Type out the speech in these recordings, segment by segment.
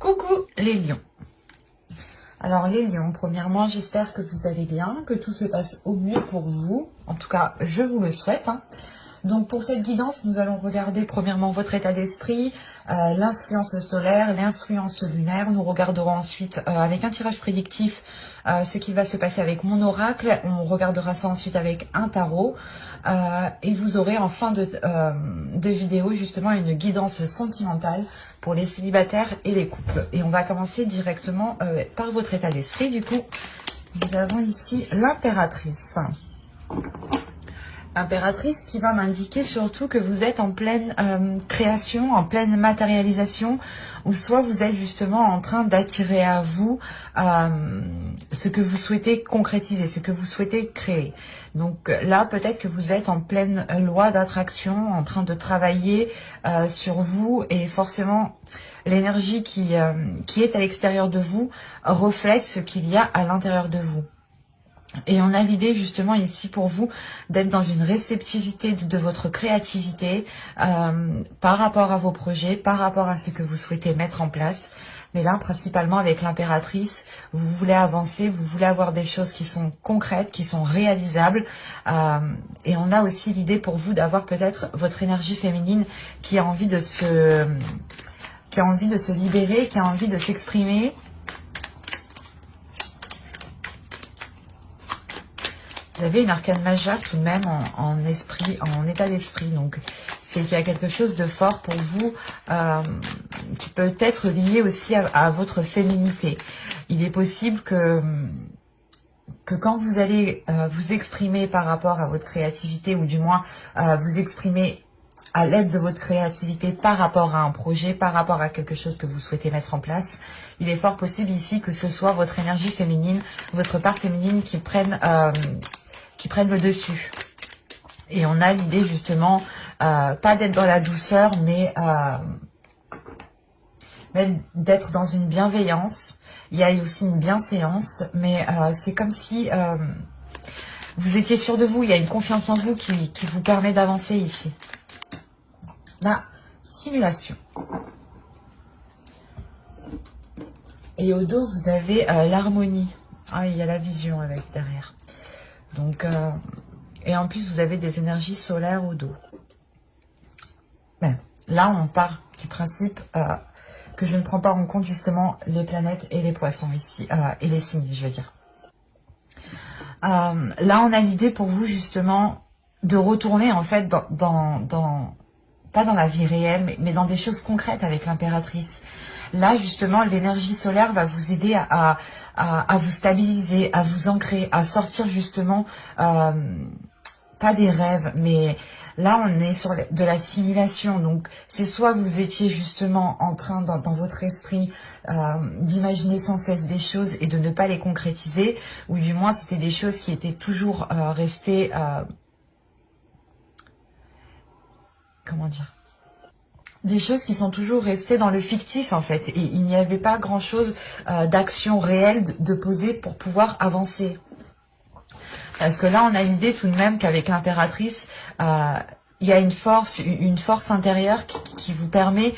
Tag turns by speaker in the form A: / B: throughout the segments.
A: Coucou les lions. Alors les lions, premièrement, j'espère que vous allez bien, que tout se passe au mieux pour vous. En tout cas, je vous le souhaite. Donc pour cette guidance, nous allons regarder premièrement votre état d'esprit, l'influence solaire, l'influence lunaire. Nous regarderons ensuite avec un tirage prédictif ce qui va se passer avec mon oracle. On regardera ça ensuite avec un tarot. Et vous aurez en fin de vidéo justement une guidance sentimentale pour les célibataires et les couples. Et on va commencer directement par votre état d'esprit. Du coup, nous avons ici l'impératrice. Impératrice qui va m'indiquer surtout que vous êtes en pleine création, en pleine matérialisation, ou soit vous êtes justement en train d'attirer à vous ce que vous souhaitez concrétiser, ce que vous souhaitez créer. Donc là, peut-être que vous êtes en pleine loi d'attraction, en train de travailler sur vous, et forcément l'énergie qui est à l'extérieur de vous reflète ce qu'il y a à l'intérieur de vous. Et on a l'idée justement ici pour vous d'être dans une réceptivité de votre créativité par rapport à vos projets, par rapport à ce que vous souhaitez mettre en place. Mais là, principalement avec l'impératrice, vous voulez avancer, vous voulez avoir des choses qui sont concrètes, qui sont réalisables. Et on a aussi l'idée pour vous d'avoir peut-être votre énergie féminine qui a envie de se libérer, qui a envie de s'exprimer. Vous avez une arcane majeure tout de même en état d'esprit. Donc, c'est qu'il y a quelque chose de fort pour vous qui peut être lié aussi à votre féminité. Il est possible que quand vous allez vous exprimer par rapport à votre créativité, ou du moins vous exprimer à l'aide de votre créativité par rapport à un projet, par rapport à quelque chose que vous souhaitez mettre en place, il est fort possible ici que ce soit votre énergie féminine, votre part féminine qui prenne le dessus. Et on a l'idée justement, pas d'être dans la douceur, mais d'être dans une bienveillance. Il y a aussi une bienséance, mais c'est comme si vous étiez sûr de vous. Il y a une confiance en vous qui vous permet d'avancer ici. La simulation. Et au dos, vous avez l'harmonie. Ah, il y a la vision avec derrière. Donc, et en plus, vous avez des énergies solaires au dos. Ben, là, on part du principe que je ne prends pas en compte justement les planètes et les poissons ici, et les signes, je veux dire. Là, on a l'idée pour vous justement de retourner en fait pas dans la vie réelle, mais dans des choses concrètes avec l'impératrice. Là, justement, l'énergie solaire va vous aider à vous stabiliser, à vous ancrer, à sortir justement, pas des rêves, mais là, on est sur de la simulation. Donc, c'est soit vous étiez justement en train, dans votre esprit, d'imaginer sans cesse des choses et de ne pas les concrétiser, ou du moins, c'était des choses qui étaient toujours restées... comment dire, des choses qui sont toujours restées dans le fictif en fait, et il n'y avait pas grand chose d'action réelle de poser pour pouvoir avancer. Parce que là on a l'idée tout de même qu'avec l'impératrice, il y a une force intérieure qui vous permet,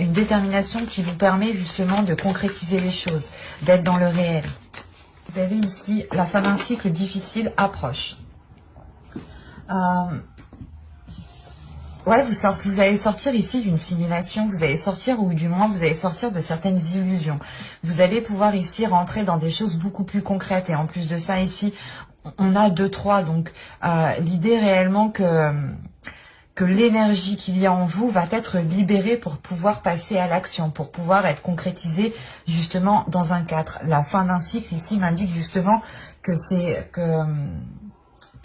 A: une détermination qui vous permet justement de concrétiser les choses, d'être dans le réel. Vous avez ici la fin d'un cycle difficile approche. Ouais, vous allez sortir ici d'une simulation, vous allez sortir, ou du moins vous allez sortir de certaines illusions. Vous allez pouvoir ici rentrer dans des choses beaucoup plus concrètes, et en plus de ça ici, on a 2-3, donc l'idée réellement que l'énergie qu'il y a en vous va être libérée pour pouvoir passer à l'action, pour pouvoir être concrétisée justement dans un cadre. La fin d'un cycle ici m'indique justement que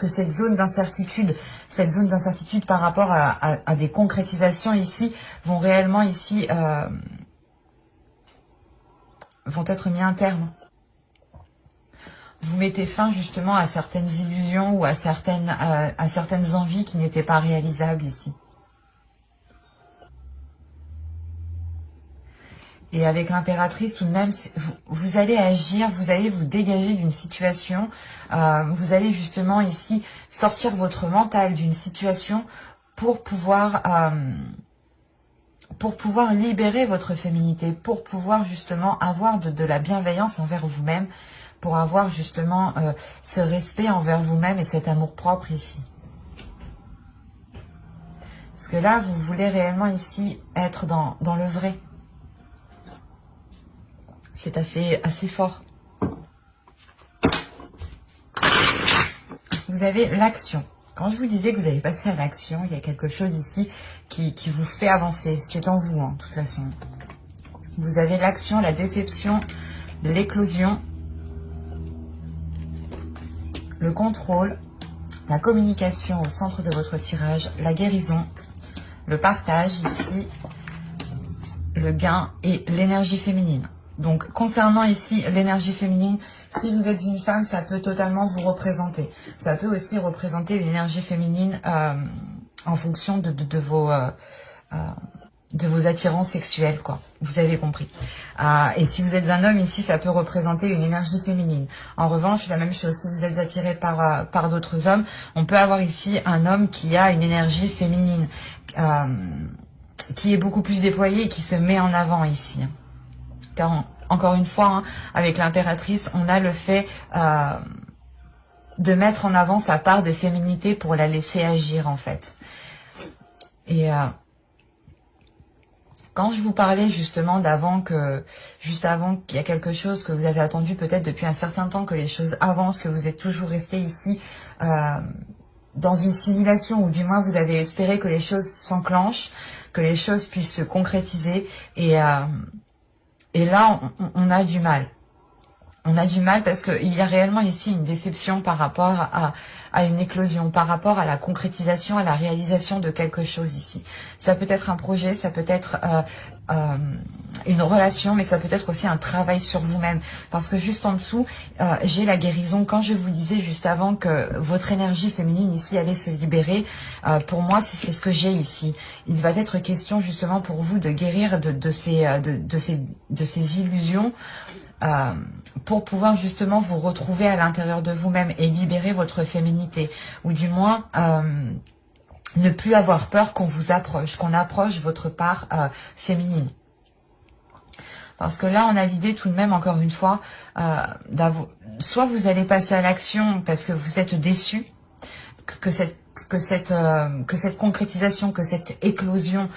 A: cette zone d'incertitude par rapport à des concrétisations ici, vont réellement ici, vont être mis un terme. Vous mettez fin justement à certaines illusions ou à certaines envies qui n'étaient pas réalisables ici. Et avec l'impératrice, tout de même, vous allez agir, vous allez vous dégager d'une situation, vous allez justement ici sortir votre mental d'une situation pour pouvoir pour pouvoir libérer votre féminité, pour pouvoir justement avoir de la bienveillance envers vous-même, pour avoir justement ce respect envers vous-même et cet amour-propre ici. Parce que là, vous voulez réellement ici être dans le vrai. C'est assez fort. Vous avez l'action. Quand je vous disais que vous allez passer à l'action, il y a quelque chose ici qui vous fait avancer. C'est en vous, hein, de toute façon. Vous avez l'action, la déception, l'éclosion, le contrôle, la communication au centre de votre tirage, la guérison, le partage ici, le gain et l'énergie féminine. Donc, concernant ici l'énergie féminine, si vous êtes une femme, ça peut totalement vous représenter. Ça peut aussi représenter une énergie féminine en fonction de vos attirances sexuelles, quoi. Vous avez compris. Et si vous êtes un homme, ici, ça peut représenter une énergie féminine. En revanche, la même chose, si vous êtes attiré par d'autres hommes, on peut avoir ici un homme qui a une énergie féminine, qui est beaucoup plus déployée et qui se met en avant ici. Car encore une fois, hein, avec l'impératrice, on a le fait de mettre en avant sa part de féminité pour la laisser agir, en fait. Et quand je vous parlais justement juste avant qu'il y a quelque chose que vous avez attendu peut-être depuis un certain temps, que les choses avancent, que vous êtes toujours resté ici dans une simulation, ou du moins vous avez espéré que les choses s'enclenchent, que les choses puissent se concrétiser, et là, on a du mal. On a du mal parce qu'il y a réellement ici une déception par rapport à une éclosion, par rapport à la concrétisation, à la réalisation de quelque chose ici. Ça peut être un projet, ça peut être une relation, mais ça peut être aussi un travail sur vous-même. Parce que juste en dessous, j'ai la guérison. Quand je vous disais juste avant que votre énergie féminine ici allait se libérer, pour moi, c'est ce que j'ai ici. Il va être question justement pour vous de guérir de ces illusions, pour pouvoir justement vous retrouver à l'intérieur de vous-même et libérer votre féminité, ou du moins ne plus avoir peur qu'on vous approche, qu'on approche votre part féminine. Parce que là, on a l'idée tout de même, encore une fois, soit vous allez passer à l'action parce que vous êtes déçu, que cette concrétisation, que cette éclosion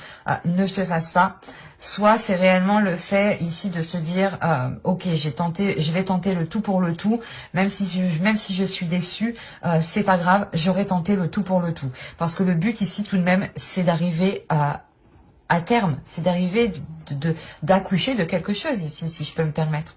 A: ne se fasse pas. Soit c'est réellement le fait ici de se dire ok, je vais tenter le tout pour le tout, même si je suis déçue, c'est pas grave, j'aurai tenté le tout pour le tout. Parce que le but ici tout de même, c'est d'arriver à terme, c'est d'arriver d'accoucher de quelque chose ici, si je peux me permettre.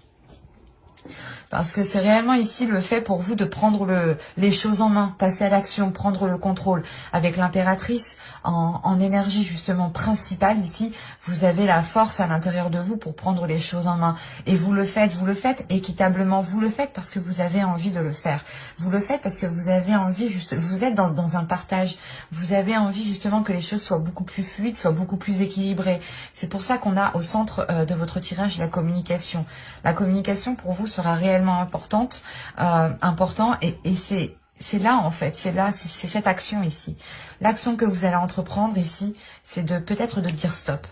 A: Parce que c'est réellement ici le fait pour vous de prendre les choses en main, passer à l'action, prendre le contrôle. Avec l'impératrice en énergie justement principale ici, vous avez la force à l'intérieur de vous pour prendre les choses en main. Et vous le faites équitablement, vous le faites parce que vous avez envie de le faire. Vous le faites parce que vous avez envie, vous êtes dans un partage. Vous avez envie justement que les choses soient beaucoup plus fluides, soient beaucoup plus équilibrées. C'est pour ça qu'on a au centre de votre tirage la communication. La communication pour vous sera réellement important et c'est là en fait, c'est cette action ici. L'action que vous allez entreprendre ici, c'est peut-être de dire stop.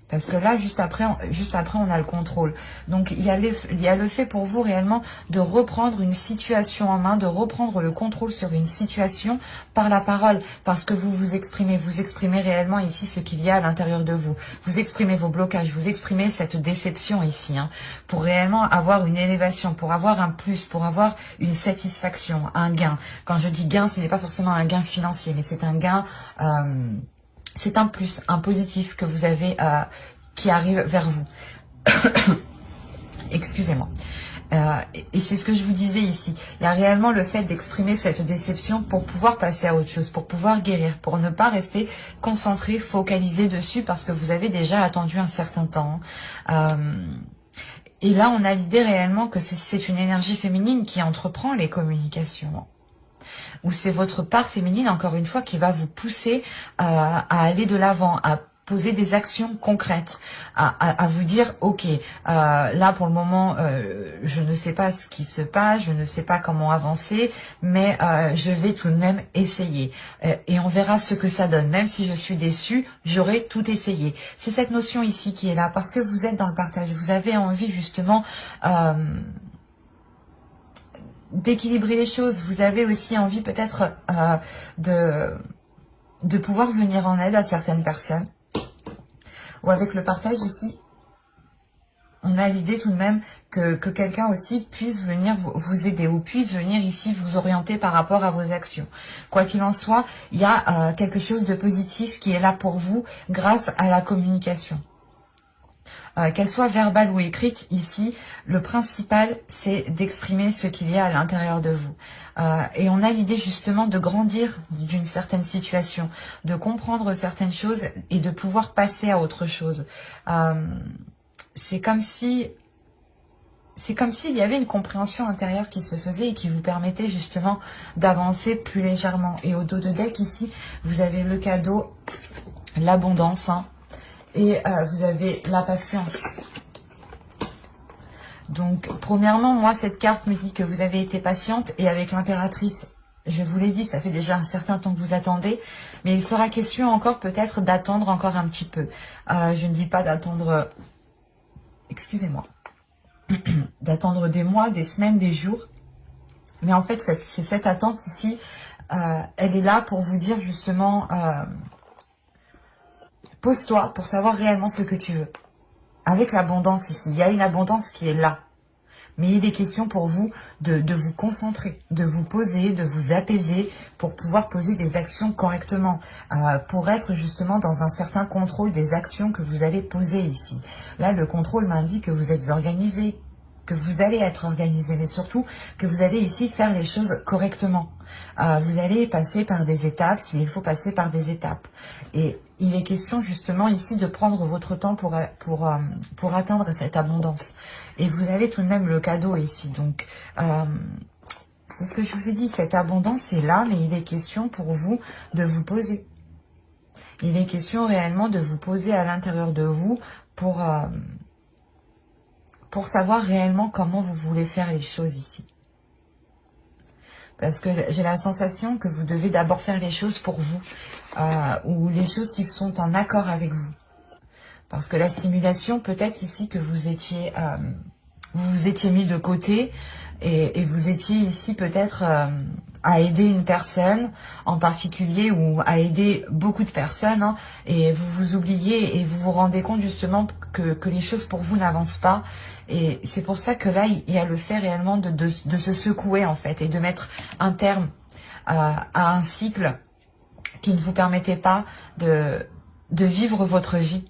A: Parce que là, juste après, on a le contrôle. Donc, il y a le fait pour vous réellement de reprendre une situation en main, de reprendre le contrôle sur une situation par la parole. Parce que vous exprimez réellement ici ce qu'il y a à l'intérieur de vous. Vous exprimez vos blocages, vous exprimez cette déception ici, hein, pour réellement avoir une élévation, pour avoir un plus, pour avoir une satisfaction, un gain. Quand je dis gain, ce n'est pas forcément un gain financier, mais c'est un gain... c'est un plus, un positif que vous avez qui arrive vers vous. Excusez-moi. Et c'est ce que je vous disais ici. Il y a réellement le fait d'exprimer cette déception pour pouvoir passer à autre chose, pour pouvoir guérir, pour ne pas rester concentré, focalisé dessus parce que vous avez déjà attendu un certain temps. Et là, on a l'idée réellement que c'est une énergie féminine qui entreprend les communications. Ou c'est votre part féminine, encore une fois, qui va vous pousser à aller de l'avant, à poser des actions concrètes, à vous dire, ok, là pour le moment, je ne sais pas ce qui se passe, je ne sais pas comment avancer, mais je vais tout de même essayer. Et on verra ce que ça donne. Même si je suis déçue, j'aurai tout essayé. C'est cette notion ici qui est là, parce que vous êtes dans le partage. Vous avez envie justement d'équilibrer les choses. Vous avez aussi envie peut-être de pouvoir venir en aide à certaines personnes. Ou avec le partage ici, on a l'idée tout de même que quelqu'un aussi puisse venir vous aider ou puisse venir ici vous orienter par rapport à vos actions. Quoi qu'il en soit, il y a quelque chose de positif qui est là pour vous grâce à la communication. Qu'elle soit verbale ou écrite, ici, le principal, c'est d'exprimer ce qu'il y a à l'intérieur de vous. Et on a l'idée justement de grandir d'une certaine situation, de comprendre certaines choses et de pouvoir passer à autre chose. C'est comme s'il y avait une compréhension intérieure qui se faisait et qui vous permettait justement d'avancer plus légèrement. Et au dos de deck, ici, vous avez le cadeau, l'abondance, hein. Et vous avez la patience. Donc, premièrement, moi, cette carte me dit que vous avez été patiente. Et avec l'impératrice, je vous l'ai dit, ça fait déjà un certain temps que vous attendez. Mais il sera question encore peut-être d'attendre encore un petit peu. Je ne dis pas d'attendre... Excusez-moi. D'attendre des mois, des semaines, des jours. Mais en fait, c'est cette attente ici. Elle est là pour vous dire justement... pose-toi pour savoir réellement ce que tu veux. Avec l'abondance ici, il y a une abondance qui est là. Mais il est question pour vous de vous concentrer, de vous poser, de vous apaiser pour pouvoir poser des actions correctement, pour être justement dans un certain contrôle des actions que vous allez poser ici. Là, le contrôle m'indique que vous êtes organisé, que vous allez être organisé, mais surtout que vous allez ici faire les choses correctement. Vous allez passer par des étapes, s'il faut passer par des étapes. Et il est question justement ici de prendre votre temps pour atteindre cette abondance. Et vous avez tout de même le cadeau ici. Donc, c'est ce que je vous ai dit, cette abondance est là, mais il est question pour vous de vous poser. Il est question réellement de vous poser à l'intérieur de vous pour savoir réellement comment vous voulez faire les choses ici. Parce que j'ai la sensation que vous devez d'abord faire les choses pour vous, ou les choses qui sont en accord avec vous. Parce que la stimulation, peut-être ici que vous vous étiez mis de côté, et vous étiez ici peut-être à aider une personne en particulier, ou à aider beaucoup de personnes, hein, et vous vous oubliez et vous vous rendez compte justement que les choses pour vous n'avancent pas. Et c'est pour ça que là, il y a le fait réellement de se secouer en fait, et de mettre un terme à un cycle qui ne vous permettait pas de vivre votre vie.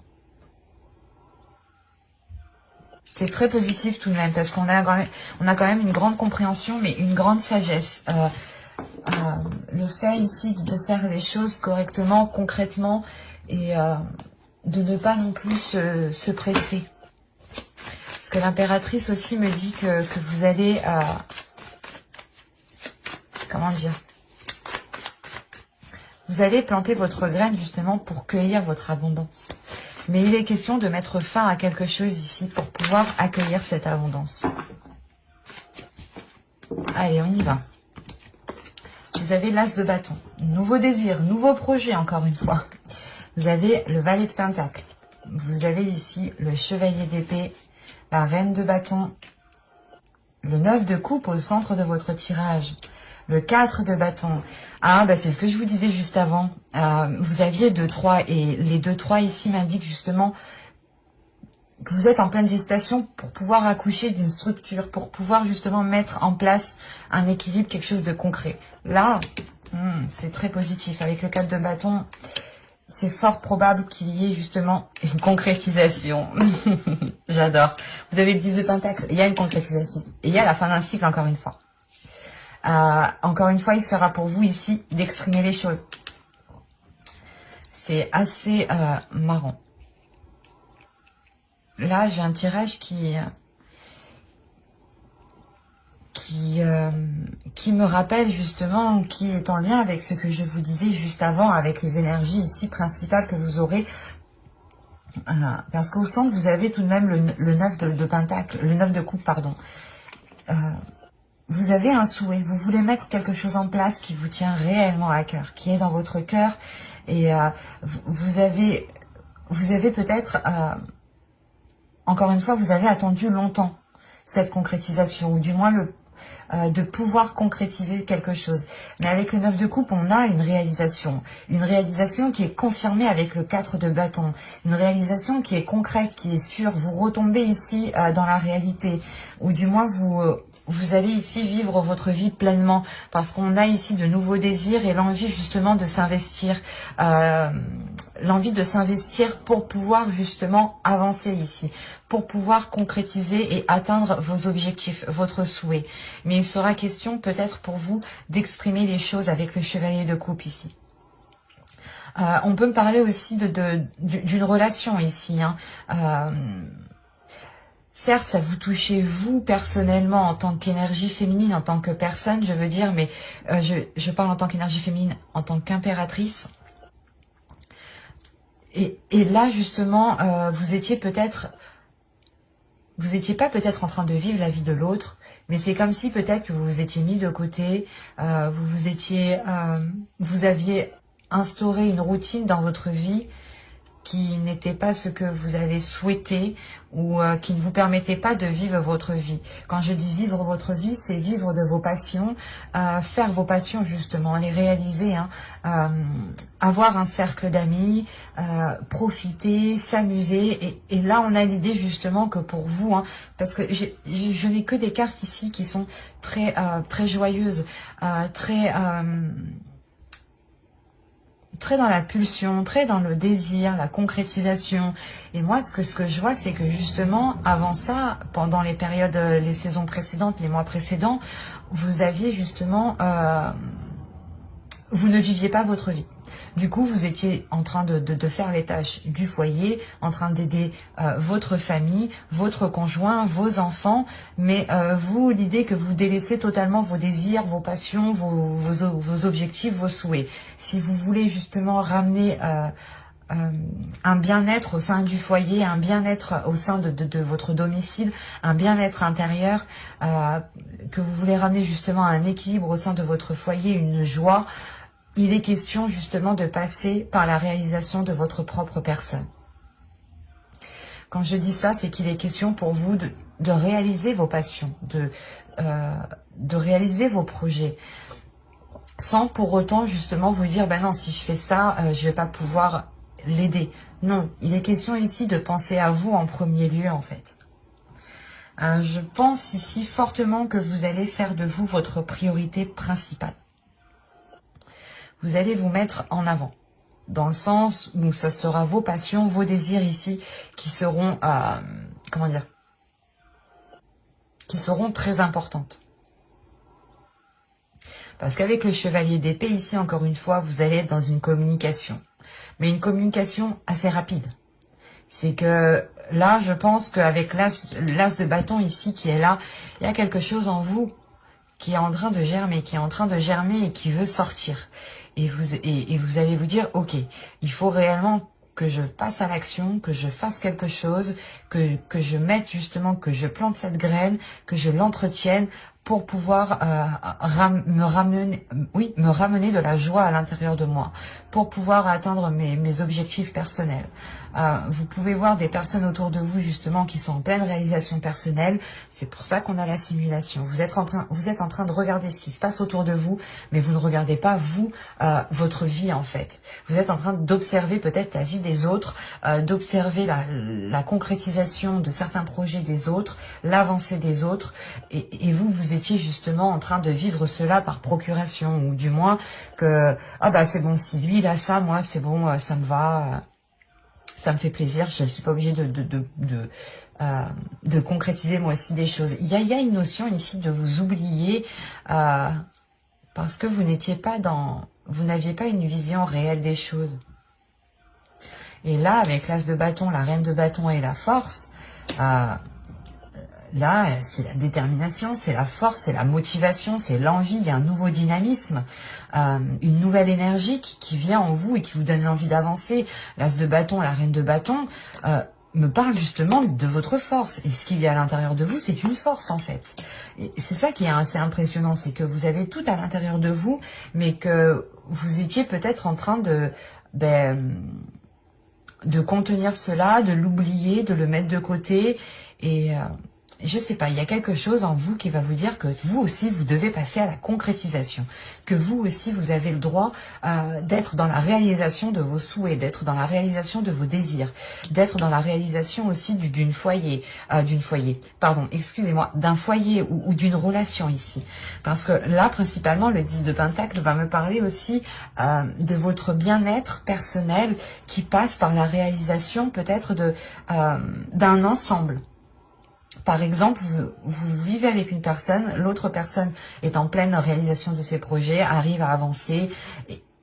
A: C'est très positif tout de même, parce qu'on a quand même une grande compréhension, mais une grande sagesse. Le fait ici de faire les choses correctement, concrètement, et de ne pas non plus se presser. Parce que l'impératrice aussi me dit que vous allez... comment dire? Vous allez planter votre graine justement pour cueillir votre abondance. Mais il est question de mettre fin à quelque chose ici pour pouvoir accueillir cette abondance. Allez, on y va. Vous avez l'as de bâton. Nouveau désir, nouveau projet encore une fois. Vous avez le valet de pentacle. Vous avez ici le chevalier d'épée, la reine de bâton, le 9 de coupe au centre de votre tirage, le 4 de bâton. Ah, bah c'est ce que je vous disais juste avant. Vous aviez 2-3 et les 2-3 ici m'indiquent justement que vous êtes en pleine gestation pour pouvoir accoucher d'une structure, pour pouvoir justement mettre en place un équilibre, quelque chose de concret. Là, c'est très positif. Avec le 4 de bâton, c'est fort probable qu'il y ait justement une concrétisation. J'adore. Vous avez le 10 de pentacle, il y a une concrétisation. Et il y a la fin d'un cycle encore une fois. Encore une fois, il sera pour vous ici d'exprimer les choses. C'est assez marrant. Là, j'ai un tirage qui me rappelle justement, qui est en lien avec ce que je vous disais juste avant, avec les énergies ici principales que vous aurez Parce qu'au centre, vous avez tout de même le 9 de pentacle, le 9 de coupe, pardon. Vous avez un souhait, vous voulez mettre quelque chose en place qui vous tient réellement à cœur, qui est dans votre cœur, et vous avez peut-être, encore une fois, vous avez attendu longtemps cette concrétisation, ou du moins de pouvoir concrétiser quelque chose. Mais avec le 9 de coupe, on a une réalisation qui est confirmée avec le 4 de bâton, une réalisation qui est concrète, qui est sûre. Vous retombez ici dans la réalité, ou du moins vous allez ici vivre votre vie pleinement, parce qu'on a ici de nouveaux désirs et l'envie justement de s'investir, pour pouvoir justement avancer ici, pour pouvoir concrétiser et atteindre vos objectifs, votre souhait. Mais il sera question peut-être pour vous d'exprimer les choses avec le chevalier de coupe ici. On peut me parler aussi d'une relation ici, certes, ça vous touchez vous personnellement en tant qu'énergie féminine, en tant que personne, je veux dire, mais je parle en tant qu'énergie féminine, en tant qu'impératrice. Et là, justement, vous étiez pas peut-être en train de vivre la vie de l'autre, mais c'est comme si peut-être que vous vous étiez mis de côté, vous aviez instauré une routine dans votre vie qui n'était pas ce que vous avez souhaité, ou qui ne vous permettait pas de vivre votre vie. Quand je dis vivre votre vie, c'est vivre de vos passions, faire vos passions justement, les réaliser, avoir un cercle d'amis, profiter, s'amuser. Et là, on a l'idée justement que pour vous, parce que je n'ai que des cartes ici qui sont très, très joyeuses, très dans la pulsion, très dans le désir, la concrétisation. Et moi, ce que je vois, c'est que justement, avant ça, pendant les périodes, les saisons précédentes, les mois précédents, vous aviez justement, vous ne viviez pas votre vie. Du coup, vous étiez en train de faire les tâches du foyer, en train d'aider votre famille, votre conjoint, vos enfants, mais vous, l'idée que vous délaissez totalement vos désirs, vos passions, vos objectifs, vos souhaits. Si vous voulez justement ramener un bien-être au sein du foyer, un bien-être au sein de votre domicile, un bien-être intérieur, que vous voulez ramener justement un équilibre au sein de votre foyer, une joie, il est question justement de passer par la réalisation de votre propre personne. Quand je dis ça, c'est qu'il est question pour vous de réaliser vos passions, de réaliser vos projets, sans pour autant justement vous dire, ben non, si je fais ça, je vais pas pouvoir l'aider. Non, il est question ici de penser à vous en premier lieu en fait. Je pense ici fortement que vous allez faire de vous votre priorité principale. Vous allez vous mettre en avant, dans le sens où ça sera vos passions, vos désirs ici qui seront, qui seront très importantes. Parce qu'avec le chevalier d'épée ici, encore une fois, vous allez être dans une communication, mais une communication assez rapide. C'est que là, je pense qu'avec l'as de bâton ici qui est là, il y a quelque chose en vous qui est en train de germer, et qui veut sortir. Et vous allez vous dire, ok, il faut réellement que je passe à l'action, que je fasse quelque chose, que je mette justement, que je plante cette graine, que je l'entretienne pour pouvoir me ramener de la joie à l'intérieur de moi, pour pouvoir atteindre mes objectifs personnels. Vous pouvez voir des personnes autour de vous justement qui sont en pleine réalisation personnelle. C'est pour ça qu'on a la simulation. Vous êtes en train de regarder ce qui se passe autour de vous, mais vous ne regardez pas vous, votre vie en fait. Vous êtes en train d'observer peut-être la vie des autres, d'observer la concrétisation de certains projets des autres, l'avancée des autres, et vous étiez justement en train de vivre cela par procuration, ou du moins que c'est bon, si lui il a ça, moi c'est bon, ça me va. Ça me fait plaisir, je ne suis pas obligée de concrétiser moi aussi des choses. Il y a une notion ici de vous oublier parce que vous n'aviez pas une vision réelle des choses. Et là, avec l'as de bâton, la reine de bâton et la force, Là, c'est la détermination, c'est la force, c'est la motivation, c'est l'envie, il y a un nouveau dynamisme, une nouvelle énergie qui vient en vous et qui vous donne l'envie d'avancer. L'as de bâton, la reine de bâton, me parle justement de votre force. Et ce qu'il y a à l'intérieur de vous, c'est une force en fait. Et c'est ça qui est assez impressionnant, c'est que vous avez tout à l'intérieur de vous, mais que vous étiez peut-être en train de contenir cela, de l'oublier, de le mettre de côté. Et je sais pas, il y a quelque chose en vous qui va vous dire que vous aussi, vous devez passer à la concrétisation. Que vous aussi, vous avez le droit d'être dans la réalisation de vos souhaits, d'être dans la réalisation de vos désirs, d'être dans la réalisation aussi d'un foyer, d'un foyer ou d'une relation ici. Parce que là, principalement, le 10 de Pentacle va me parler aussi de votre bien-être personnel qui passe par la réalisation peut-être d'un ensemble. Par exemple, vous vivez avec une personne, l'autre personne est en pleine réalisation de ses projets, arrive à avancer,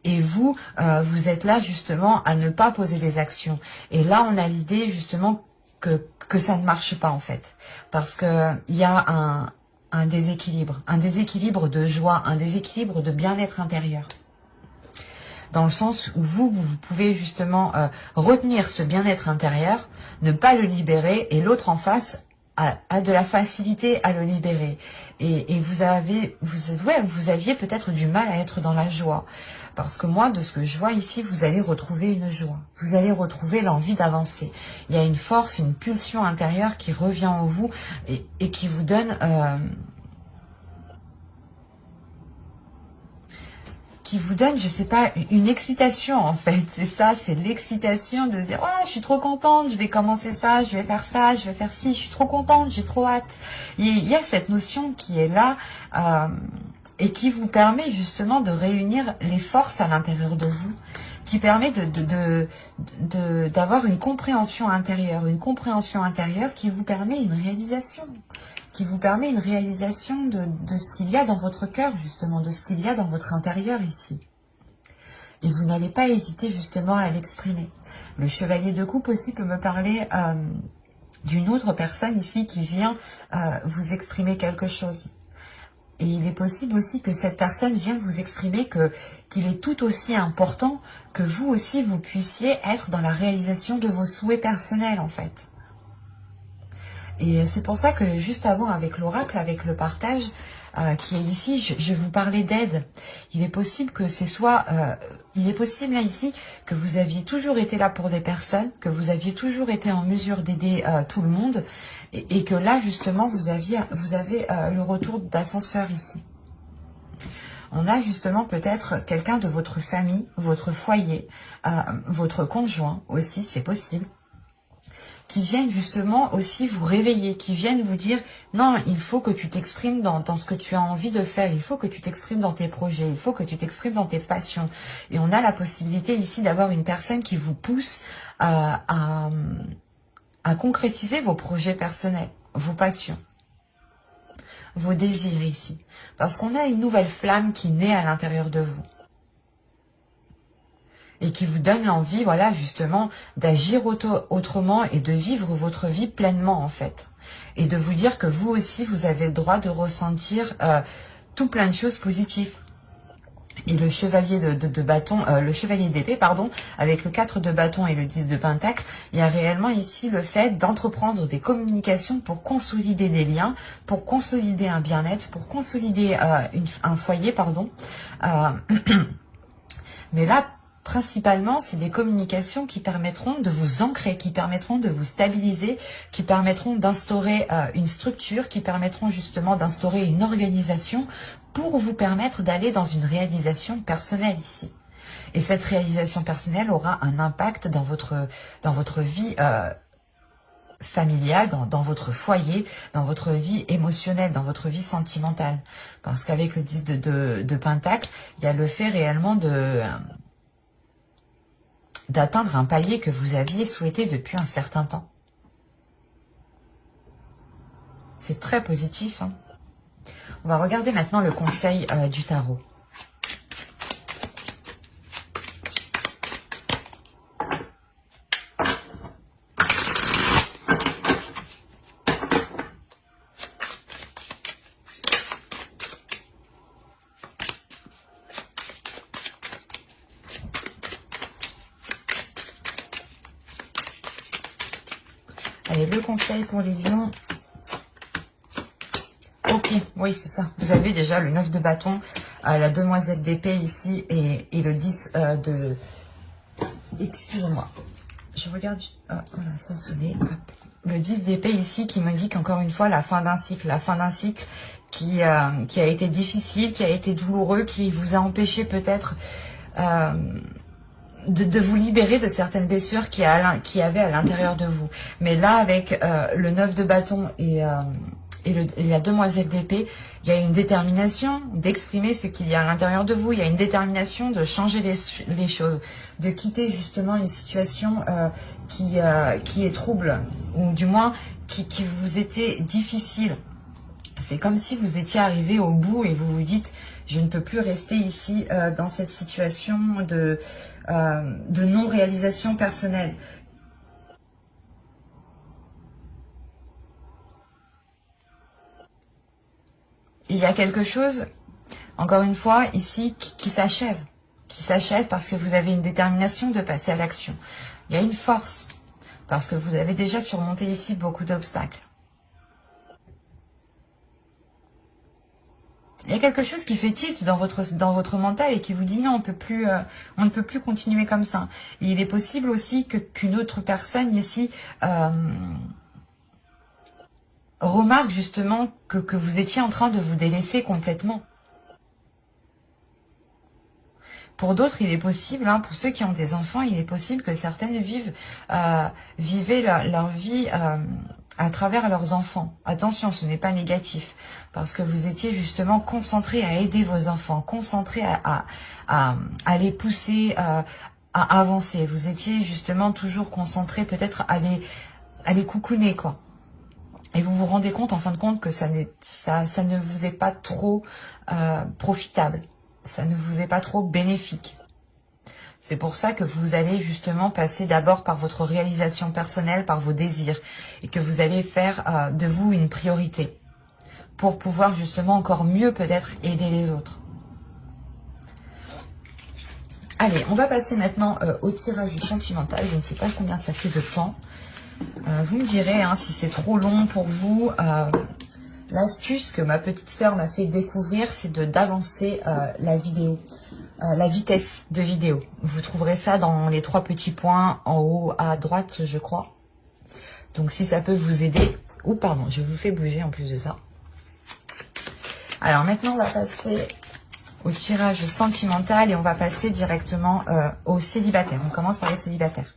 A: et vous, vous êtes là justement à ne pas poser des actions. Et là, on a l'idée justement que ça ne marche pas en fait, parce que il y a un déséquilibre de joie, un déséquilibre de bien-être intérieur. Dans le sens où vous pouvez justement retenir ce bien-être intérieur, ne pas le libérer, et l'autre en face a de la facilité à le libérer. Et vous aviez peut-être du mal à être dans la joie. Parce que moi, de ce que je vois ici, vous allez retrouver une joie. Vous allez retrouver l'envie d'avancer. Il y a une force, une pulsion intérieure qui revient en vous et qui vous donne... je sais pas, une excitation en fait. C'est ça, c'est l'excitation de se dire, oh, je suis trop contente, je vais commencer ça, je vais faire ça, je vais faire ci, je suis trop contente, j'ai trop hâte. Il y a cette notion qui est là et qui vous permet justement de réunir les forces à l'intérieur de vous, qui permet d'avoir une compréhension intérieure qui vous permet une réalisation. Qui vous permet une réalisation de ce qu'il y a dans votre cœur, justement, de ce qu'il y a dans votre intérieur ici. Et vous n'allez pas hésiter justement à l'exprimer. Le chevalier de coupe aussi peut me parler d'une autre personne ici qui vient vous exprimer quelque chose. Et il est possible aussi que cette personne vienne vous exprimer qu'il est tout aussi important que vous aussi, vous puissiez être dans la réalisation de vos souhaits personnels, en fait. Et c'est pour ça que juste avant, avec l'oracle, avec le partage qui est ici, je vous parlais d'aide. Il est possible que il est possible là ici que vous aviez toujours été là pour des personnes, que vous aviez toujours été en mesure d'aider tout le monde, et que là justement vous avez le retour d'ascenseur ici. On a justement peut-être quelqu'un de votre famille, votre foyer, votre conjoint aussi, c'est possible, qui viennent justement aussi vous réveiller, qui viennent vous dire non, il faut que tu t'exprimes dans ce que tu as envie de faire, il faut que tu t'exprimes dans tes projets, il faut que tu t'exprimes dans tes passions. Et on a la possibilité ici d'avoir une personne qui vous pousse à concrétiser vos projets personnels, vos passions, vos désirs ici. Parce qu'on a une nouvelle flamme qui naît à l'intérieur de vous. Et qui vous donne l'envie, voilà, justement, d'agir autrement et de vivre votre vie pleinement, en fait. Et de vous dire que vous aussi, vous avez le droit de ressentir tout plein de choses positives. Et le chevalier de bâton, le chevalier d'épée, pardon, avec le 4 de bâton et le 10 de pentacle, il y a réellement ici le fait d'entreprendre des communications pour consolider des liens, pour consolider un bien-être, pour consolider un foyer, pardon. Mais là, principalement, c'est des communications qui permettront de vous ancrer, qui permettront de vous stabiliser, qui permettront d'instaurer une structure, qui permettront justement d'instaurer une organisation pour vous permettre d'aller dans une réalisation personnelle ici. Et cette réalisation personnelle aura un impact dans votre vie familiale, dans votre foyer, dans votre vie émotionnelle, dans votre vie sentimentale. Parce qu'avec le 10 de Pentacle, il y a le fait réellement d'atteindre un palier que vous aviez souhaité depuis un certain temps. C'est très positif, hein. On va regarder maintenant le conseil du tarot. le conseil pour les lions. Ok, oui, c'est ça. Vous avez déjà le 9 de bâton, la demoiselle d'épée ici et le 10 de... Excusez-moi. Je regarde... Ah, voilà, ça a sonné. Hop. Le 10 d'épée ici qui me dit qu'encore une fois, la fin d'un cycle. La fin d'un cycle qui a été difficile, qui a été douloureux, qui vous a empêché peut-être de vous libérer de certaines blessures qui avaient à l'intérieur de vous. Mais là, avec le 9 de bâton et la demoiselle d'épée, il y a une détermination d'exprimer ce qu'il y a à l'intérieur de vous. Il y a une détermination de changer les choses, de quitter justement une situation qui est trouble, ou du moins qui vous était difficile. C'est comme si vous étiez arrivé au bout et vous vous dites, je ne peux plus rester ici dans cette situation de non-réalisation personnelle. Il y a quelque chose, encore une fois, ici, qui s'achève. Qui s'achève parce que vous avez une détermination de passer à l'action. Il y a une force, parce que vous avez déjà surmonté ici beaucoup d'obstacles. Il y a quelque chose qui fait tilt dans votre mental et qui vous dit non, on ne peut plus continuer comme ça. Et il est possible aussi qu'une autre personne ici remarque justement que vous étiez en train de vous délaisser complètement. Pour d'autres, il est possible, hein, pour ceux qui ont des enfants, il est possible que certaines vivaient leur vie à travers leurs enfants. Attention, ce n'est pas négatif, parce que vous étiez justement concentré à aider vos enfants, concentré à les pousser à avancer. Vous étiez justement toujours concentré peut-être à les coucouner, quoi. Et vous vous rendez compte, en fin de compte, que ça ne vous est pas trop profitable. Ça ne vous est pas trop bénéfique. C'est pour ça que vous allez justement passer d'abord par votre réalisation personnelle, par vos désirs, et que vous allez faire de vous une priorité pour pouvoir justement encore mieux peut-être aider les autres. Allez, on va passer maintenant au tirage du sentimental. Je ne sais pas combien ça fait de temps. Vous me direz hein, si c'est trop long pour vous. L'astuce que ma petite sœur m'a fait découvrir, c'est d'avancer la vidéo. La vitesse de vidéo. Vous trouverez ça dans les 3 petits points en haut à droite, je crois. Donc, si ça peut vous aider... Oh, pardon, je vous fais bouger en plus de ça. Alors, maintenant, on va passer au tirage sentimental et on va passer directement aux célibataires. On commence par les célibataires.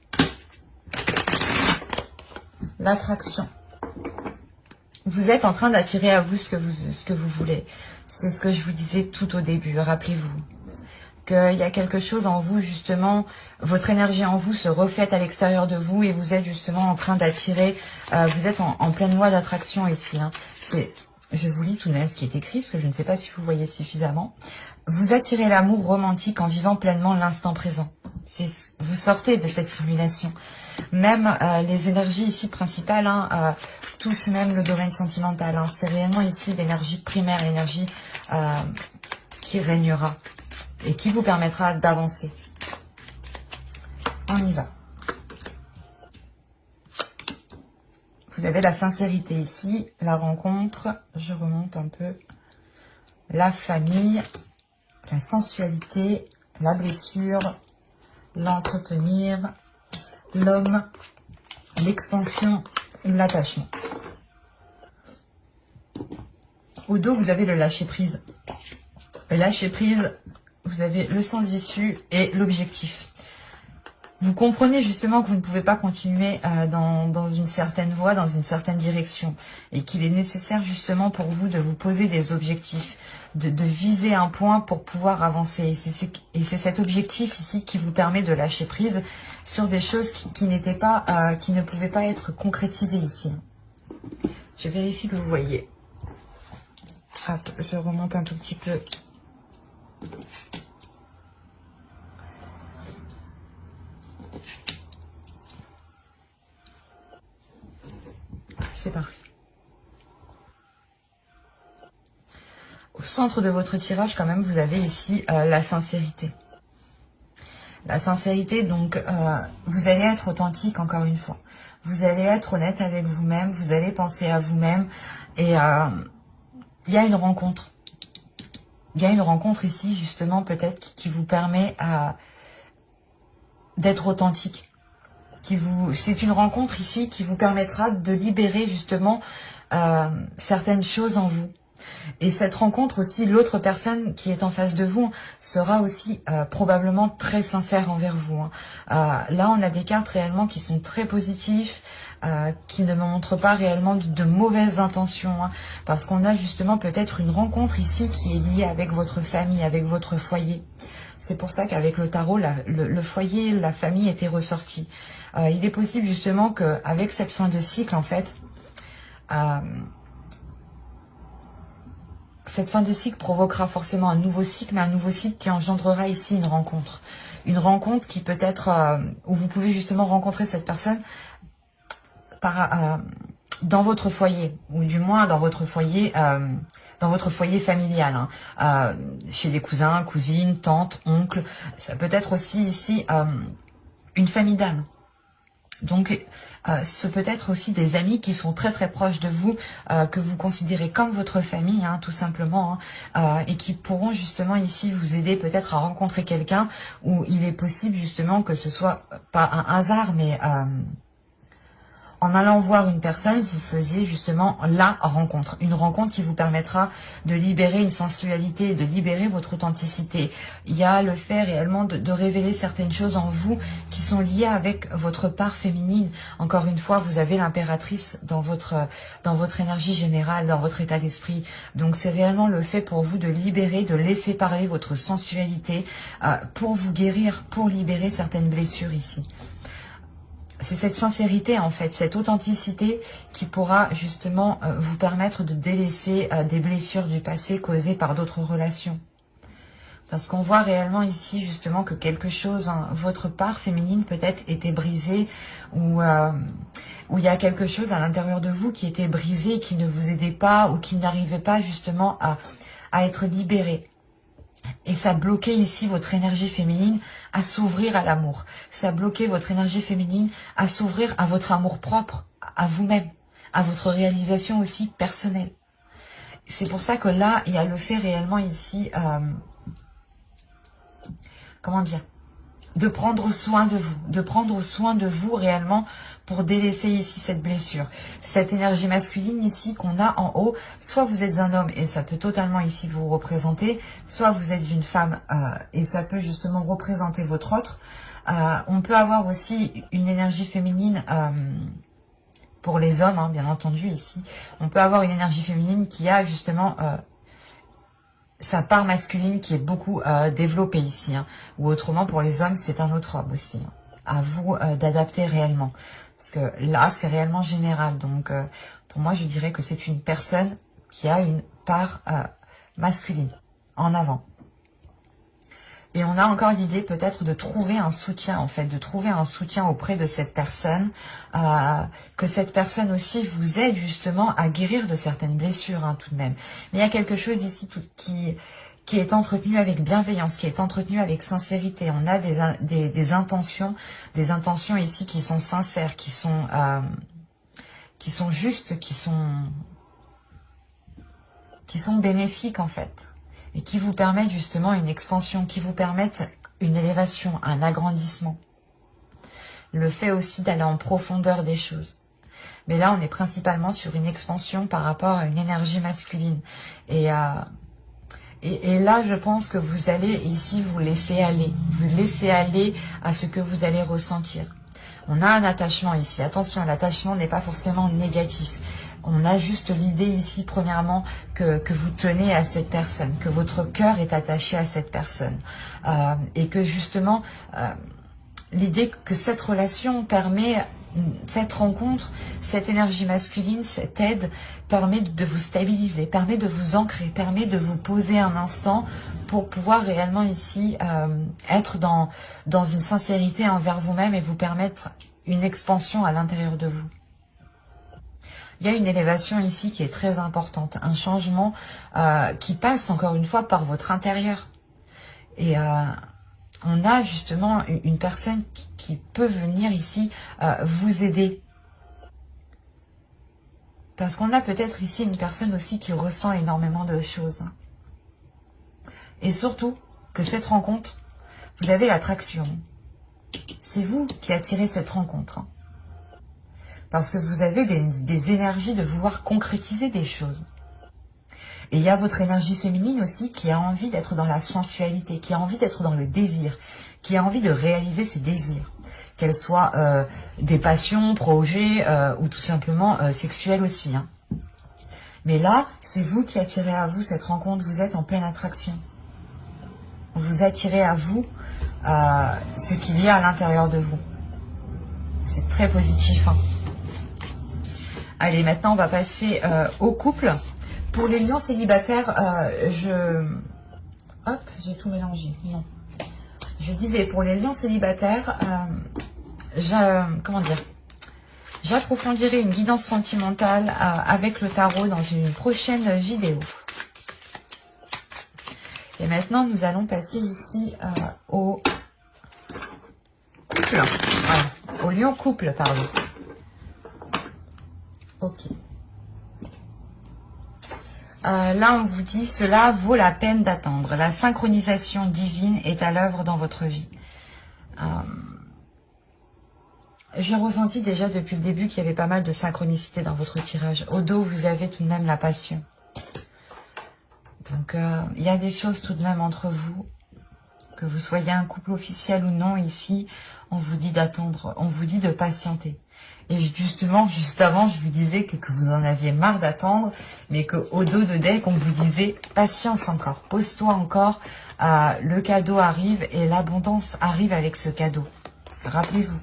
A: L'attraction. Vous êtes en train d'attirer à vous ce que vous voulez. C'est ce que je vous disais tout au début, rappelez-vous. Qu'il y a quelque chose en vous, justement, votre énergie en vous se reflète à l'extérieur de vous et vous êtes justement en train d'attirer, vous êtes en pleine loi d'attraction ici. Hein. Je vous lis tout de même ce qui est écrit, parce que je ne sais pas si vous voyez suffisamment. Vous attirez l'amour romantique en vivant pleinement l'instant présent. Vous sortez de cette simulation. Même les énergies ici principales touchent même le domaine sentimental. Hein. C'est réellement ici l'énergie primaire, l'énergie qui régnera et qui vous permettra d'avancer. On y va. Vous avez la sincérité ici, la rencontre, je remonte un peu, la famille, la sensualité, la blessure, l'entretenir, l'homme, l'expansion, l'attachement. Au dos, vous avez le lâcher-prise. Le lâcher-prise, vous avez le sans-issue et l'objectif. Vous comprenez justement que vous ne pouvez pas continuer dans une certaine voie, dans une certaine direction, et qu'il est nécessaire justement pour vous de vous poser des objectifs, de viser un point pour pouvoir avancer. Et c'est cet objectif ici qui vous permet de lâcher prise sur des choses qui n'étaient pas, qui ne pouvaient pas être concrétisées ici. Je vérifie que vous voyez. Hop, je remonte un tout petit peu. C'est parfait. Au centre de votre tirage, quand même, vous avez ici la sincérité. La sincérité, donc, vous allez être authentique encore une fois. Vous allez être honnête avec vous-même, vous allez penser à vous-même. Et il y a une rencontre. Il y a une rencontre ici, justement, peut-être, qui vous permet d'être authentique. C'est une rencontre ici qui vous permettra de libérer, justement, certaines choses en vous. Et cette rencontre aussi, l'autre personne qui est en face de vous sera aussi probablement très sincère envers vous. Hein. Là, on a des cartes réellement qui sont très positifs, qui ne montrent pas réellement de mauvaises intentions. Hein, parce qu'on a justement peut-être une rencontre ici qui est liée avec votre famille, avec votre foyer. C'est pour ça qu'avec le tarot, le foyer, la famille était ressorti. Il est possible justement qu'avec cette fin de cycle, en fait, cette fin de cycle provoquera forcément un nouveau cycle, mais un nouveau cycle qui engendrera ici une rencontre. Une rencontre qui peut être, où vous pouvez justement rencontrer cette personne dans votre foyer, ou du moins dans votre foyer familial, hein, chez les cousins, cousines, tantes, oncles. Ça peut être aussi ici une famille d'âme. Donc, ce peut être aussi des amis qui sont très très proches de vous, que vous considérez comme votre famille, hein, tout simplement, hein, et qui pourront justement ici vous aider peut-être à rencontrer quelqu'un où il est possible justement que ce soit pas un hasard, mais en allant voir une personne, vous faisiez justement la rencontre. Une rencontre qui vous permettra de libérer une sensualité, de libérer votre authenticité. Il y a le fait réellement de révéler certaines choses en vous qui sont liées avec votre part féminine. Encore une fois, vous avez l'impératrice dans votre énergie générale, dans votre état d'esprit. Donc c'est réellement le fait pour vous de libérer, de laisser parler votre sensualité pour vous guérir, pour libérer certaines blessures ici. C'est cette sincérité, en fait, cette authenticité qui pourra justement vous permettre de délaisser des blessures du passé causées par d'autres relations. Parce qu'on voit réellement ici justement que quelque chose, hein, votre part féminine peut-être était brisée, ou il y a quelque chose à l'intérieur de vous qui était brisé, qui ne vous aidait pas, ou qui n'arrivait pas justement à être libéré. Et ça bloquait ici votre énergie féminine à s'ouvrir à l'amour. Ça bloquait votre énergie féminine à s'ouvrir à votre amour propre, à vous-même, à votre réalisation aussi personnelle. C'est pour ça que là, il y a le fait réellement ici, comment dire, de prendre soin de vous réellement pour délaisser ici cette blessure. Cette énergie masculine ici qu'on a en haut, soit vous êtes un homme et ça peut totalement ici vous représenter, soit vous êtes une femme et ça peut justement représenter votre autre. On peut avoir aussi une énergie féminine pour les hommes, hein, bien entendu ici. On peut avoir une énergie féminine qui a justement sa part masculine qui est beaucoup développée ici, hein. Ou autrement pour les hommes c'est un autre homme aussi, hein. À vous d'adapter réellement, parce que là c'est réellement général. Donc pour moi je dirais que c'est une personne qui a une part masculine en avant. Et on a encore l'idée peut-être de trouver un soutien, en fait, de trouver un soutien auprès de cette personne, que cette personne aussi vous aide justement à guérir de certaines blessures, hein, tout de même. Mais il y a quelque chose ici qui est entretenu avec bienveillance, qui est entretenu avec sincérité. On a des intentions ici qui sont sincères, qui sont justes, qui sont bénéfiques en fait. Et qui vous permettent justement une expansion, qui vous permettent une élévation, un agrandissement. Le fait aussi d'aller en profondeur des choses. Mais là, on est principalement sur une expansion par rapport à une énergie masculine. Et là, je pense que vous allez ici vous laisser aller. Vous laisser aller à ce que vous allez ressentir. On a un attachement ici. Attention, l'attachement n'est pas forcément négatif. On a juste l'idée ici, premièrement, que vous tenez à cette personne, que votre cœur est attaché à cette personne. Et que justement, l'idée que cette relation permet, cette rencontre, cette énergie masculine, cette aide, permet de vous stabiliser, permet de vous ancrer, permet de vous poser un instant pour pouvoir réellement ici être dans une sincérité envers vous-même et vous permettre une expansion à l'intérieur de vous. Il y a une élévation ici qui est très importante, un changement qui passe encore une fois par votre intérieur. Et on a justement une personne qui peut venir ici vous aider. Parce qu'on a peut-être ici une personne aussi qui ressent énormément de choses. Et surtout, que cette rencontre, vous avez l'attraction. C'est vous qui attirez cette rencontre. Parce que vous avez des énergies de vouloir concrétiser des choses. Et il y a votre énergie féminine aussi qui a envie d'être dans la sensualité, qui a envie d'être dans le désir, qui a envie de réaliser ses désirs. Qu'elles soient des passions, projets ou tout simplement sexuelles aussi. Mais là, c'est vous qui attirez à vous cette rencontre, vous êtes en pleine attraction. Vous attirez à vous ce qu'il y a à l'intérieur de vous. C'est très positif. Allez, maintenant on va passer au couple. Pour les lions célibataires, hop, j'ai tout mélangé. Non. Je disais, pour les lions célibataires, comment dire, j'approfondirai une guidance sentimentale avec le tarot dans une prochaine vidéo. Et maintenant, nous allons passer ici au couple. Voilà, au lion couple, pardon. Ok. Là, on vous dit, cela vaut la peine d'attendre. La synchronisation divine est à l'œuvre dans votre vie. J'ai ressenti déjà depuis le début qu'il y avait pas mal de synchronicité dans votre tirage. Au dos, vous avez tout de même la passion. Donc, il y a des choses tout de même entre vous. Que vous soyez un couple officiel ou non, ici, on vous dit d'attendre, on vous dit de patienter. Et justement, juste avant, je vous disais que vous en aviez marre d'attendre, mais qu'au dos de deck, on vous disait patience encore, pose-toi encore, le cadeau arrive et l'abondance arrive avec ce cadeau. Rappelez-vous.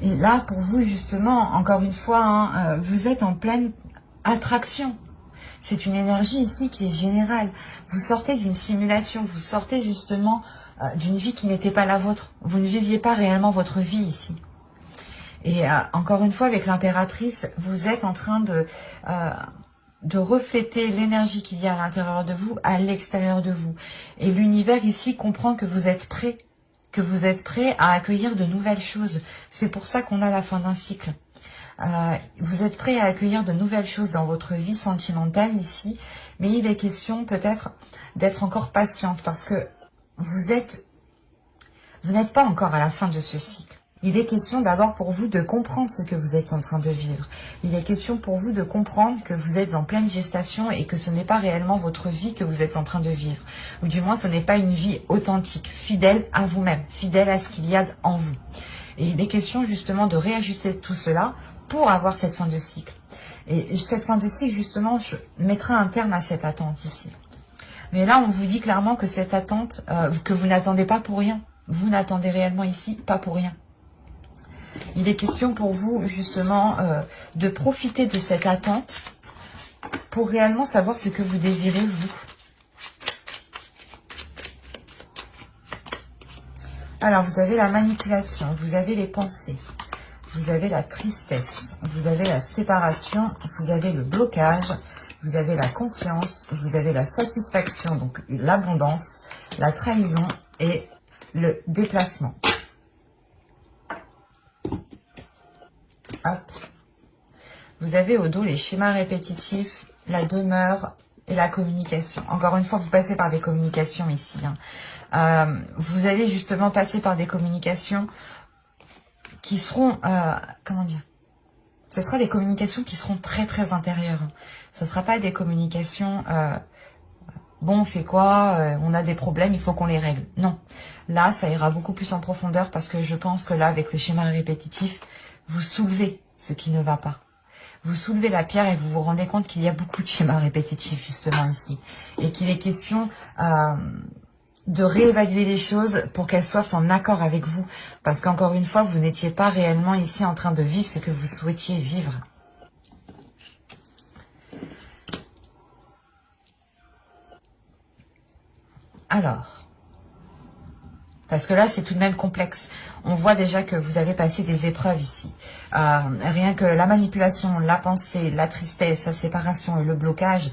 A: Et là, pour vous, justement, encore une fois, vous êtes en pleine attraction. C'est une énergie ici qui est générale. Vous sortez d'une simulation, vous sortez justement d'une vie qui n'était pas la vôtre. Vous ne viviez pas réellement votre vie ici. Et encore une fois, avec l'impératrice, vous êtes en train de refléter l'énergie qu'il y a à l'intérieur de vous, à l'extérieur de vous. Et l'univers ici comprend que vous êtes prêt, à accueillir de nouvelles choses. C'est pour ça qu'on a la fin d'un cycle. Vous êtes prêt à accueillir de nouvelles choses dans votre vie sentimentale ici, mais il est question peut-être d'être encore patiente parce que vous n'êtes pas encore à la fin de ce cycle. Il est question d'abord pour vous de comprendre ce que vous êtes en train de vivre. Il est question pour vous de comprendre que vous êtes en pleine gestation et que ce n'est pas réellement votre vie que vous êtes en train de vivre. Ou du moins, ce n'est pas une vie authentique, fidèle à vous-même, fidèle à ce qu'il y a en vous. Et il est question justement de réajuster tout cela pour avoir cette fin de cycle. Et cette fin de cycle, justement, je mettrai un terme à cette attente ici. Mais là, on vous dit clairement que cette attente, que vous n'attendez pas pour rien. Vous n'attendez réellement ici pas pour rien. Il est question pour vous, justement, de profiter de cette attente pour réellement savoir ce que vous désirez, vous. Alors, vous avez la manipulation, vous avez les pensées. Vous avez la tristesse, vous avez la séparation, vous avez le blocage, vous avez la confiance, vous avez la satisfaction, donc l'abondance, la trahison et le déplacement. Hop. Vous avez au dos les schémas répétitifs, la demeure et la communication. Encore une fois, vous passez par des communications ici. Vous allez justement passer par des communications qui seront, comment dire, ce sera des communications qui seront très très intérieures. Ce ne sera pas des communications, bon on fait quoi, on a des problèmes, il faut qu'on les règle. Non, là ça ira beaucoup plus en profondeur parce que je pense que là avec le schéma répétitif, vous soulevez ce qui ne va pas. Vous soulevez la pierre et vous vous rendez compte qu'il y a beaucoup de schémas répétitifs justement ici. Et qu'il est question de réévaluer les choses pour qu'elles soient en accord avec vous. Parce qu'encore une fois, vous n'étiez pas réellement ici en train de vivre ce que vous souhaitiez vivre. Alors, parce que là, c'est tout de même complexe. On voit déjà que vous avez passé des épreuves ici. Rien que la manipulation, la pensée, la tristesse, la séparation et le blocage,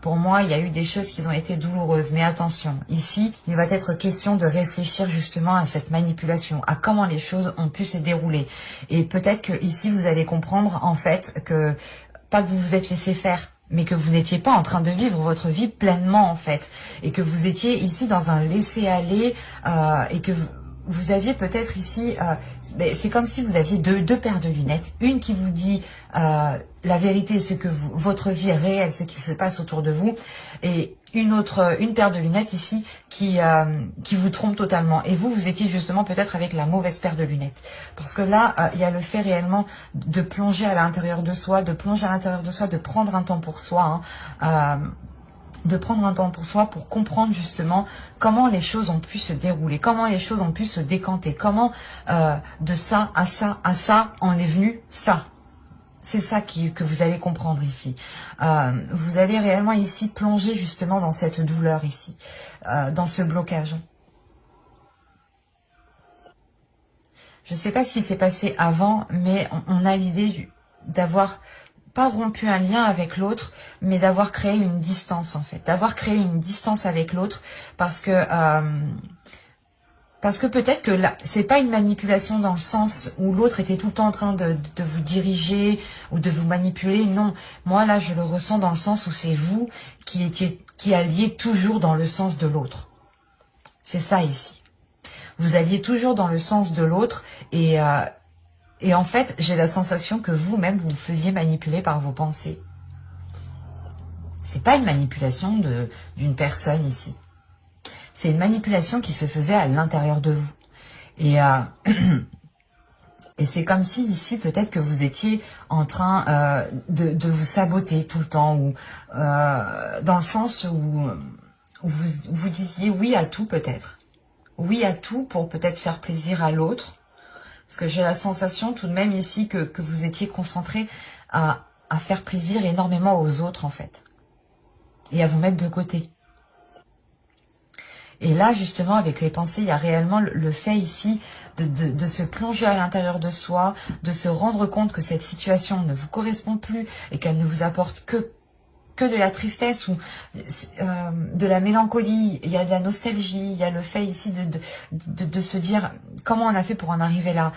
A: Pour moi, il y a eu des choses qui ont été douloureuses. Mais attention, ici, il va être question de réfléchir justement à cette manipulation, à comment les choses ont pu se dérouler. Et peut-être que ici, vous allez comprendre en fait que, pas que vous vous êtes laissé faire, mais que vous n'étiez pas en train de vivre votre vie pleinement en fait. Et que vous étiez ici dans un laisser-aller et que vous aviez peut-être ici, c'est comme si vous aviez deux paires de lunettes, une qui vous dit la vérité, ce que votre vie est réelle, ce qui se passe autour de vous, et une paire de lunettes ici qui vous trompe totalement. Et vous étiez justement peut-être avec la mauvaise paire de lunettes, parce que là, il y a le fait réellement de plonger à l'intérieur de soi, de prendre un temps pour soi. De prendre un temps pour soi pour comprendre justement comment les choses ont pu se dérouler, comment les choses ont pu se décanter, comment de ça à ça à ça en est venu ça. C'est ça que vous allez comprendre ici. Vous allez réellement ici plonger justement dans cette douleur ici, dans ce blocage. Je ne sais pas ce qui s'est passé avant, mais on a l'idée d'avoir pas rompu un lien avec l'autre, mais d'avoir créé une distance en fait, d'avoir créé une distance avec l'autre parce que peut-être que là, c'est pas une manipulation dans le sens où l'autre était tout le temps en train de vous diriger ou de vous manipuler. Non, moi là je le ressens dans le sens où c'est vous qui alliez toujours dans le sens de l'autre. C'est ça ici. Vous alliez toujours dans le sens de l'autre et en fait, j'ai la sensation que vous-même, vous faisiez manipuler par vos pensées. C'est pas une manipulation d'une personne ici. C'est une manipulation qui se faisait à l'intérieur de vous. Et c'est comme si ici, peut-être que vous étiez en train de vous saboter tout le temps, ou dans le sens où vous disiez oui à tout peut-être. Oui à tout pour peut-être faire plaisir à l'autre. Parce que j'ai la sensation tout de même ici que vous étiez concentré à faire plaisir énormément aux autres en fait. Et à vous mettre de côté. Et là justement avec les pensées, il y a réellement le fait ici de se plonger à l'intérieur de soi, de se rendre compte que cette situation ne vous correspond plus et qu'elle ne vous apporte que de la tristesse ou de la mélancolie, il y a de la nostalgie, il y a le fait ici de se dire comment on a fait pour en arriver là.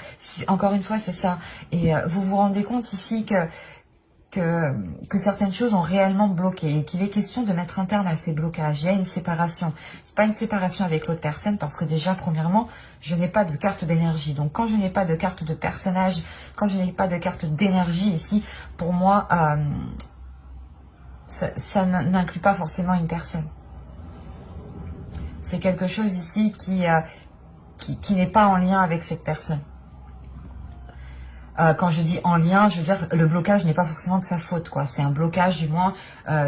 A: Encore une fois, c'est ça. Et vous vous rendez compte ici que certaines choses ont réellement bloqué et qu'il est question de mettre un terme à ces blocages. Il y a une séparation. C'est pas une séparation avec l'autre personne parce que déjà, premièrement, je n'ai pas de carte d'énergie. Donc quand je n'ai pas de carte de personnage, quand je n'ai pas de carte d'énergie ici, pour moi... ça n'inclut pas forcément une personne. C'est quelque chose ici qui n'est pas en lien avec cette personne. Quand je dis en lien, je veux dire le blocage n'est pas forcément de sa faute, quoi. C'est un blocage du moins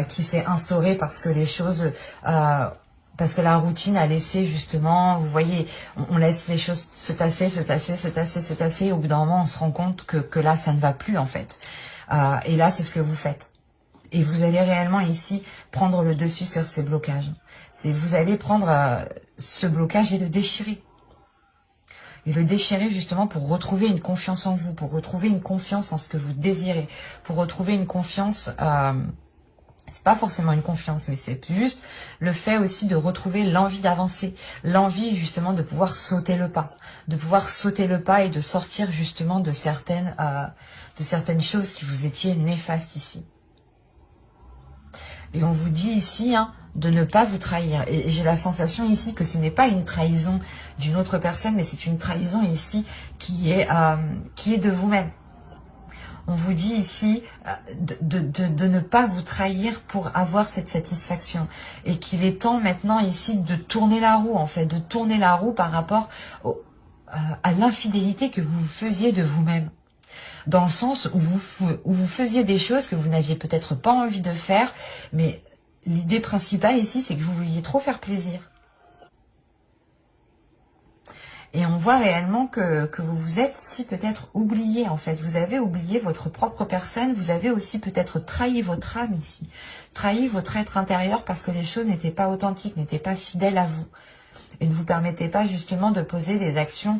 A: qui s'est instauré parce que les choses, parce que la routine a laissé justement, vous voyez, on laisse les choses se tasser, et au bout d'un moment on se rend compte que là ça ne va plus en fait. Et là c'est ce que vous faites. Et vous allez réellement ici prendre le dessus sur ces blocages. Vous allez prendre ce blocage et le déchirer. Et le déchirer justement pour retrouver une confiance en vous, pour retrouver une confiance en ce que vous désirez, pour retrouver une confiance, c'est pas forcément une confiance, mais c'est juste le fait aussi de retrouver l'envie d'avancer, l'envie justement de pouvoir sauter le pas, et de sortir justement de certaines choses qui vous étaient néfastes ici. Et on vous dit ici de ne pas vous trahir. Et j'ai la sensation ici que ce n'est pas une trahison d'une autre personne, mais c'est une trahison ici qui est de vous-même. On vous dit ici de ne pas vous trahir pour avoir cette satisfaction. Et qu'il est temps maintenant ici de tourner la roue, en fait, de tourner la roue par rapport à l'infidélité que vous faisiez de vous-même. Dans le sens où vous faisiez des choses que vous n'aviez peut-être pas envie de faire, mais l'idée principale ici, c'est que vous vouliez trop faire plaisir. Et on voit réellement que vous vous êtes ici peut-être oublié, en fait. Vous avez oublié votre propre personne, vous avez aussi peut-être trahi votre âme ici, trahi votre être intérieur parce que les choses n'étaient pas authentiques, n'étaient pas fidèles à vous. Et ne vous permettez pas justement de poser des actions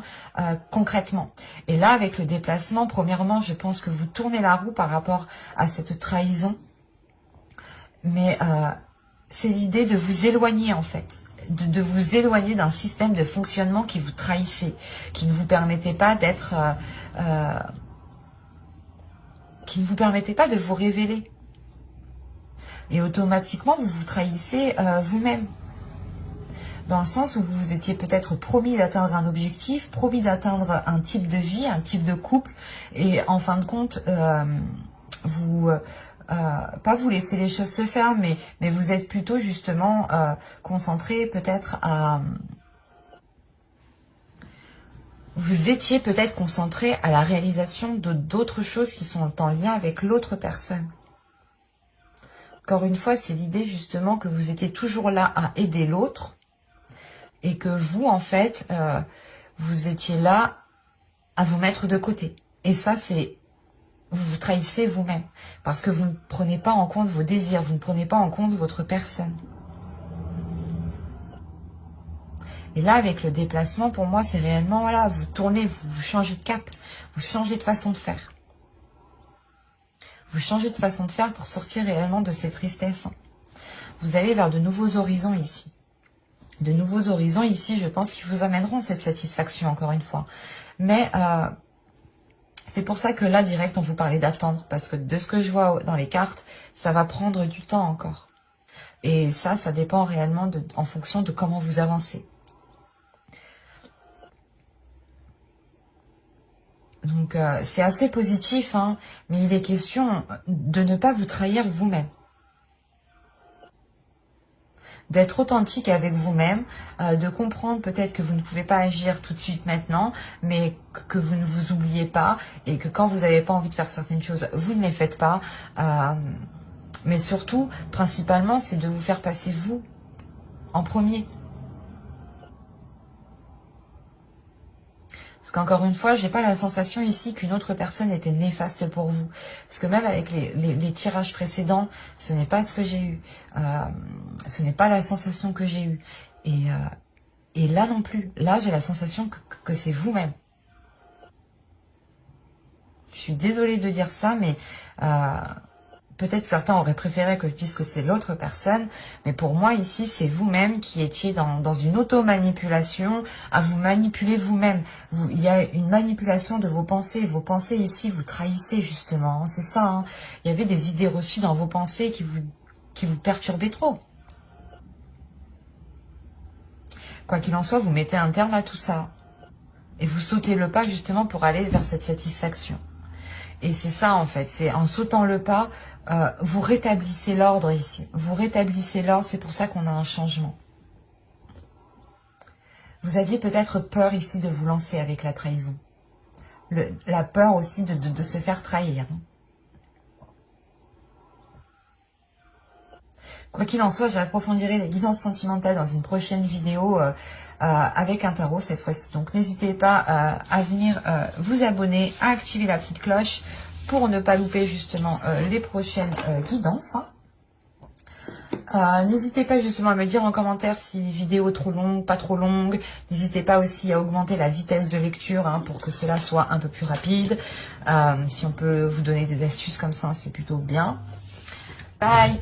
A: concrètement. Et là, avec le déplacement, premièrement, je pense que vous tournez la roue par rapport à cette trahison. Mais c'est l'idée de vous éloigner en fait. De vous éloigner d'un système de fonctionnement qui vous trahissait, qui ne vous permettait pas d'être... qui ne vous permettait pas de vous révéler. Et automatiquement, vous vous trahissez vous-même. Dans le sens où vous vous étiez peut-être promis d'atteindre un objectif, promis d'atteindre un type de vie, un type de couple, et en fin de compte, vous... pas vous laisser les choses se faire, mais vous êtes plutôt justement concentré peut-être à... Vous étiez peut-être concentré à la réalisation de d'autres choses qui sont en lien avec l'autre personne. Encore une fois, c'est l'idée justement que vous étiez toujours là à aider l'autre et que vous, en fait, vous étiez là à vous mettre de côté. Et ça, c'est... Vous vous trahissez vous-même parce que vous ne prenez pas en compte vos désirs, vous ne prenez pas en compte votre personne. Et là, avec le déplacement, pour moi, c'est réellement, voilà, vous tournez, vous changez de cap, vous changez de façon de faire. Vous changez de façon de faire pour sortir réellement de ces tristesses. Vous allez vers de nouveaux horizons ici. De nouveaux horizons ici, je pense qu'ils vous amèneront cette satisfaction, encore une fois. Mais c'est pour ça que là, direct, on vous parlait d'attendre. Parce que de ce que je vois dans les cartes, ça va prendre du temps encore. Et ça dépend réellement en fonction de comment vous avancez. Donc, c'est assez positif, hein, mais il est question de ne pas vous trahir vous-même. D'être authentique avec vous-même, de comprendre peut-être que vous ne pouvez pas agir tout de suite maintenant, mais que vous ne vous oubliez pas et que quand vous n'avez pas envie de faire certaines choses, vous ne les faites pas. Mais surtout, principalement, c'est de vous faire passer vous en premier. Parce qu'encore une fois, j'ai pas la sensation ici qu'une autre personne était néfaste pour vous. Parce que même avec les tirages précédents, ce n'est pas ce que j'ai eu. Ce n'est pas la sensation que j'ai eue. Et là non plus. Là, j'ai la sensation que c'est vous-même. Je suis désolée de dire ça, mais... peut-être certains auraient préféré que je dise que c'est l'autre personne, mais pour moi ici, c'est vous-même qui étiez dans une auto-manipulation, à vous manipuler vous-même. Il y a une manipulation de vos pensées. Vos pensées ici, vous trahissez justement, hein, c'est ça. Hein. Il y avait des idées reçues dans vos pensées qui vous perturbaient trop. Quoi qu'il en soit, vous mettez un terme à tout ça. Et vous sautez le pas justement pour aller vers cette satisfaction. Et c'est ça en fait, c'est en sautant le pas, vous rétablissez l'ordre ici. Vous rétablissez l'ordre, c'est pour ça qu'on a un changement. Vous aviez peut-être peur ici de vous lancer avec la trahison. La peur aussi de se faire trahir. Quoi qu'il en soit, j'approfondirai les guidances sentimentales dans une prochaine vidéo avec un tarot cette fois-ci. Donc n'hésitez pas à venir vous abonner, à activer la petite cloche pour ne pas louper justement les prochaines guidances. N'hésitez pas justement à me dire en commentaire si vidéo trop longue, pas trop longue. N'hésitez pas aussi à augmenter la vitesse de lecture hein, pour que cela soit un peu plus rapide. Si on peut vous donner des astuces comme ça, c'est plutôt bien. Bye!